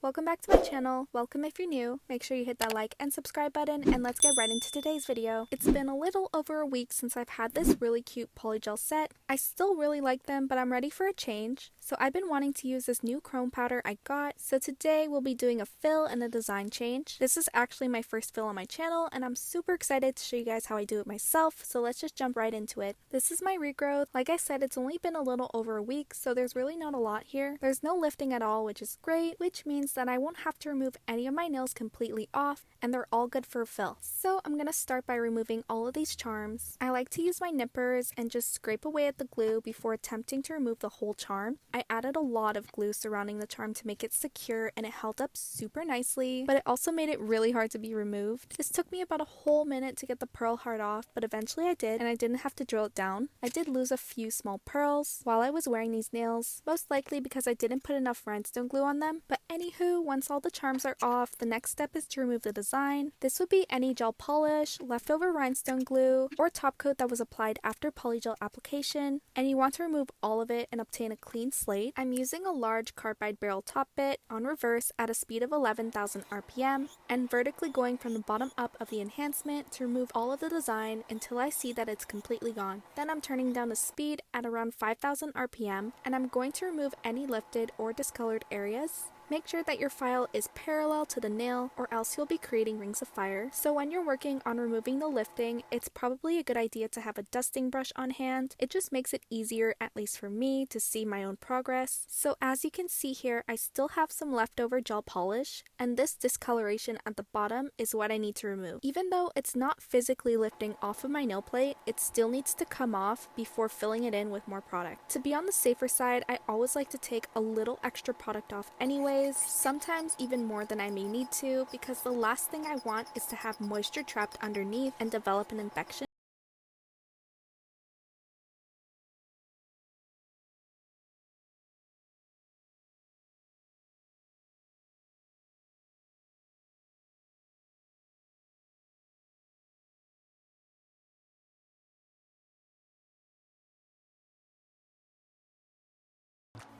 Welcome back to my channel. Welcome if you're new. Make sure you hit that like and subscribe button, and let's get right into today's video. It's been a little over a week since I've had this really cute polygel set. I still really like them, but I'm ready for a change. So I've been wanting to use this new chrome powder I got. So today we'll be doing a fill and a design change. This is actually my first fill on my channel, and I'm super excited to show you guys how I do it myself. So let's just jump right into it. This is my regrowth. Like I said, it's only been a little over a week, so there's really not a lot here. There's no lifting at all, which is great, which means that I won't have to remove any of my nails completely off, and they're all good for a fill. So I'm gonna start by removing all of these charms. I like to use my nippers and just scrape away at the glue before attempting to remove the whole charm. I added a lot of glue surrounding the charm to make it secure, and it held up super nicely, but it also made it really hard to be removed. This took me about a whole minute to get the pearl heart off, but eventually I did, and I didn't have to drill it down. I did lose a few small pearls while I was wearing these nails, most likely because I didn't put enough rhinestone glue on them. But anywho, once all the charms are off, the next step is to remove the design. This would be any gel polish, leftover rhinestone glue, or top coat that was applied after polygel application, and you want to remove all of it and obtain a clean slate. I'm using a large carbide barrel top bit on reverse at a speed of 11,000 RPM and vertically going from the bottom up of the enhancement to remove all of the design until I see that it's completely gone. Then I'm turning down the speed at around 5,000 RPM, and I'm going to remove any lifted or discolored areas. Make sure that your file is parallel to the nail, or else you'll be creating rings of fire. So when you're working on removing the lifting, it's probably a good idea to have a dusting brush on hand. It just makes it easier, at least for me, to see my own progress. So as you can see here, I still have some leftover gel polish, and this discoloration at the bottom is what I need to remove. Even though it's not physically lifting off of my nail plate, it still needs to come off before filling it in with more product. To be on the safer side, I always like to take a little extra product off anyway, sometimes even more than I may need to, because the last thing I want is to have moisture trapped underneath and develop an infection.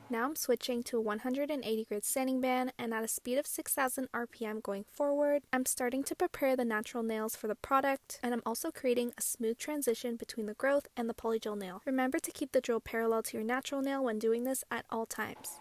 Now I'm switching to a 180 grit sanding band, and at a speed of 6,000 RPM going forward, I'm starting to prepare the natural nails for the product, and I'm also creating a smooth transition between the growth and the polygel nail. Remember to keep the drill parallel to your natural nail when doing this at all times.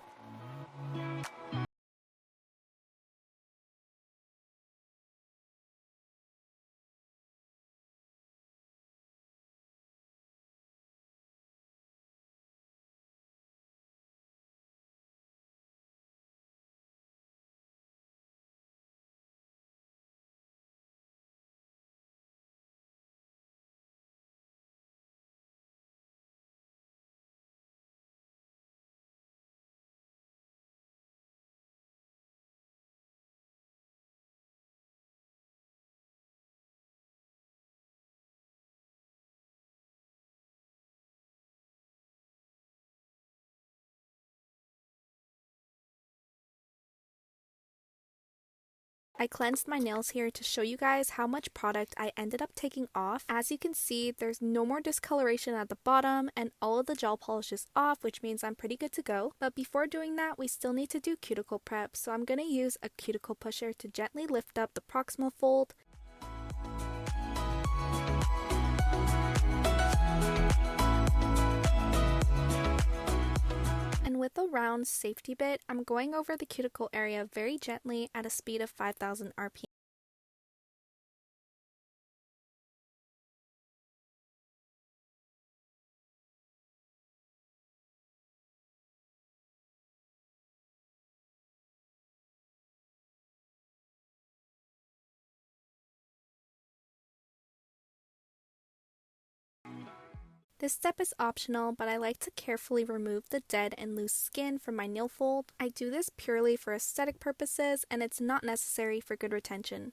I cleansed my nails here to show you guys how much product I ended up taking off. As you can see, there's no more discoloration at the bottom, and all of the gel polish is off, which means I'm pretty good to go. But before doing that, we still need to do cuticle prep, so I'm going to use a cuticle pusher to gently lift up the proximal fold. And with a round safety bit, I'm going over the cuticle area very gently at a speed of 5,000 RPM. This step is optional, but I like to carefully remove the dead and loose skin from my nail fold. I do this purely for aesthetic purposes, and it's not necessary for good retention.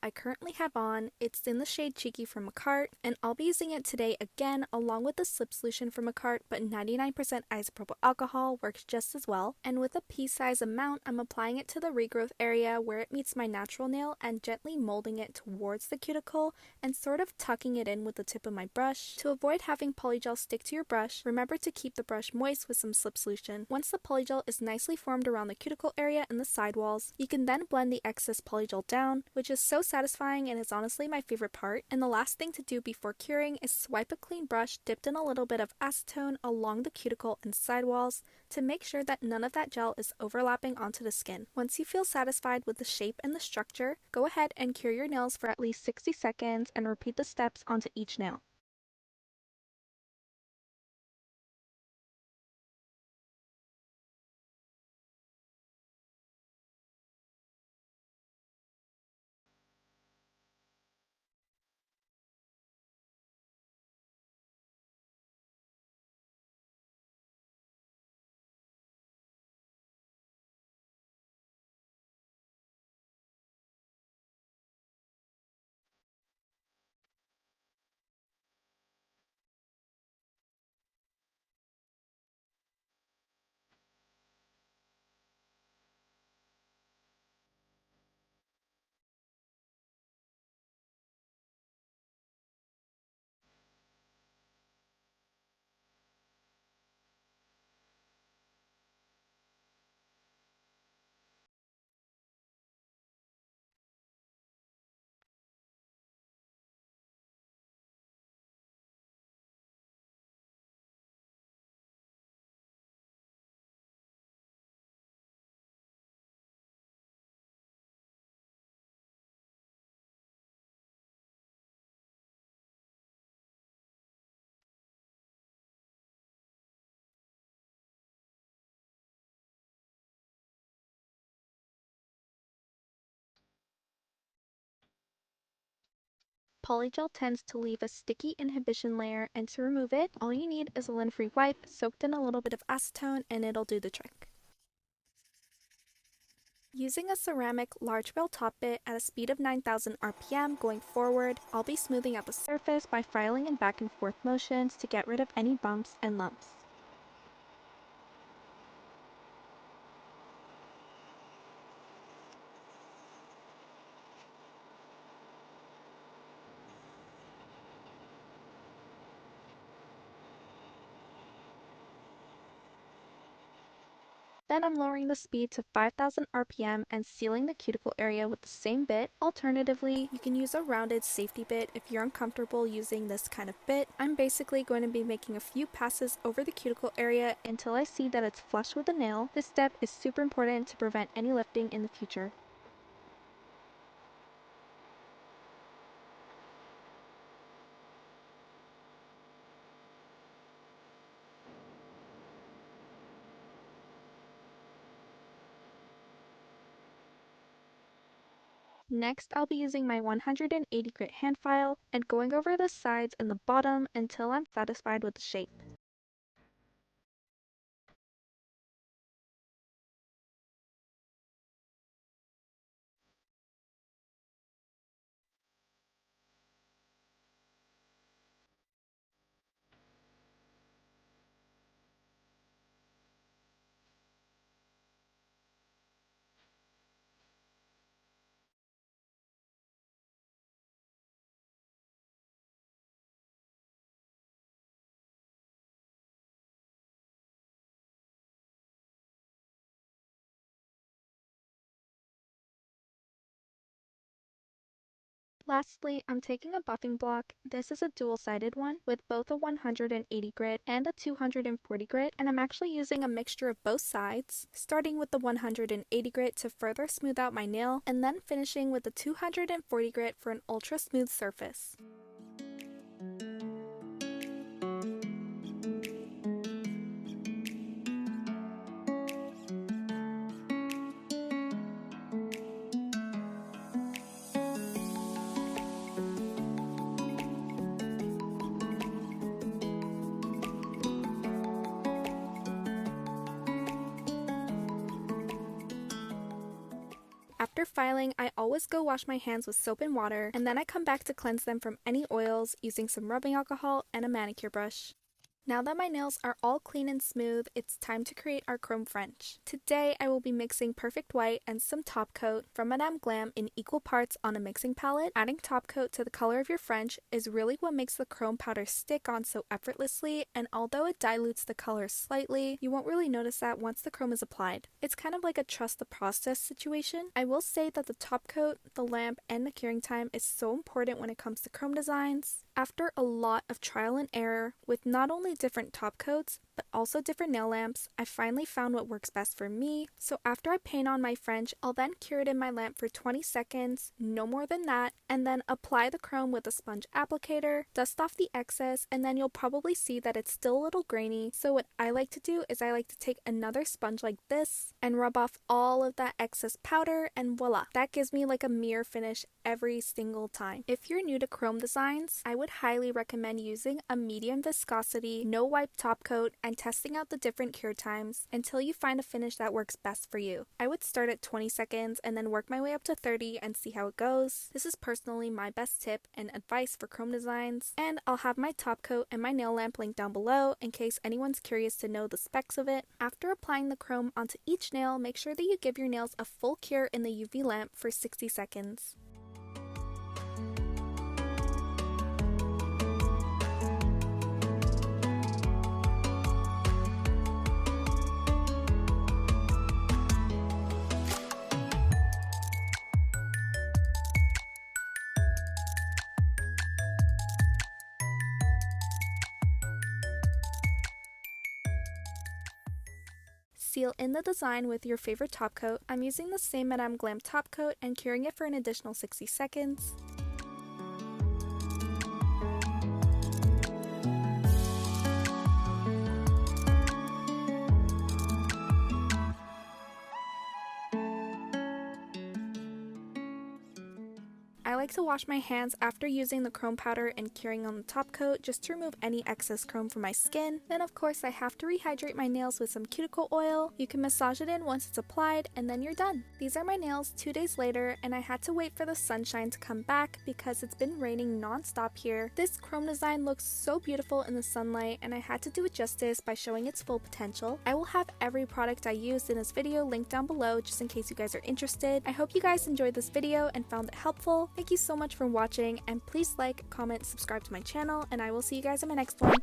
I currently have on. It's in the shade Cheeky from Macart, and I'll be using it today again along with the slip solution from Macart, but 99% isopropyl alcohol works just as well. And with a pea-size amount, I'm applying it to the regrowth area where it meets my natural nail and gently molding it towards the cuticle and sort of tucking it in with the tip of my brush. To avoid having polygel stick to your brush, remember to keep the brush moist with some slip solution. Once the polygel is nicely formed around the cuticle area and the sidewalls, you can then blend the excess polygel down, which is so satisfying and is honestly my favorite part. And the last thing to do before curing is swipe a clean brush dipped in a little bit of acetone along the cuticle and sidewalls to make sure that none of that gel is overlapping onto the skin. Once you feel satisfied with the shape and the structure, go ahead and cure your nails for at least 60 seconds and repeat the steps onto each nail. Polygel tends to leave a sticky inhibition layer, and to remove it, all you need is a lint-free wipe soaked in a little bit of acetone and it'll do the trick. Using a ceramic large barrel top bit at a speed of 9,000 RPM going forward, I'll be smoothing out the surface by filing in back and forth motions to get rid of any bumps and lumps. Then I'm lowering the speed to 5,000 RPM and sealing the cuticle area with the same bit. Alternatively, you can use a rounded safety bit if you're uncomfortable using this kind of bit. I'm basically going to be making a few passes over the cuticle area until I see that it's flush with the nail. This step is super important to prevent any lifting in the future. Next, I'll be using my 180 grit hand file and going over the sides and the bottom until I'm satisfied with the shape. Lastly, I'm taking a buffing block. This is a dual-sided one with both a 180 grit and a 240 grit, and I'm actually using a mixture of both sides, starting with the 180 grit to further smooth out my nail, and then finishing with the 240 grit for an ultra smooth surface. After filing, I always go wash my hands with soap and water, and then I come back to cleanse them from any oils using some rubbing alcohol and a manicure brush. Now that my nails are all clean and smooth, it's time to create our chrome French. Today I will be mixing Perfect White and some top coat from Madame Glam in equal parts on a mixing palette. Adding top coat to the color of your French is really what makes the chrome powder stick on so effortlessly, and although it dilutes the color slightly, you won't really notice that once the chrome is applied. It's kind of like a trust the process situation. I will say that the top coat, the lamp, and the curing time is so important when it comes to chrome designs. After a lot of trial and error with not only different top coats, but also different nail lamps, I finally found what works best for me. So after I paint on my French, I'll then cure it in my lamp for 20 seconds, no more than that, and then apply the chrome with a sponge applicator, dust off the excess, and then you'll probably see that it's still a little grainy. So what I like to do is I like to take another sponge like this and rub off all of that excess powder, and voila, that gives me like a mirror finish every single time. If you're new to chrome designs, I would highly recommend using a medium viscosity, no wipe top coat, and testing out the different cure times until you find a finish that works best for you. I would start at 20 seconds and then work my way up to 30 and see how it goes. This is personally my best tip and advice for chrome designs, and I'll have my top coat and my nail lamp linked down below in case anyone's curious to know the specs of it. After applying the chrome onto each nail, make sure that you give your nails a full cure in the UV lamp for 60 seconds. Seal in the design with your favorite top coat. I'm using the same Madame Glam top coat and curing it for an additional 60 seconds. I like to wash my hands after using the chrome powder and curing on the top coat just to remove any excess chrome from my skin. Then of course I have to rehydrate my nails with some cuticle oil. You can massage it in once it's applied and then you're done. These are my nails 2 days later, and I had to wait for the sunshine to come back because it's been raining non-stop here. This chrome design looks so beautiful in the sunlight, and I had to do it justice by showing its full potential. I will have every product I used in this video linked down below just in case you guys are interested. I hope you guys enjoyed this video and found it helpful. Thank you so much for watching, and please like, comment, subscribe to my channel, and I will see you guys in my next one.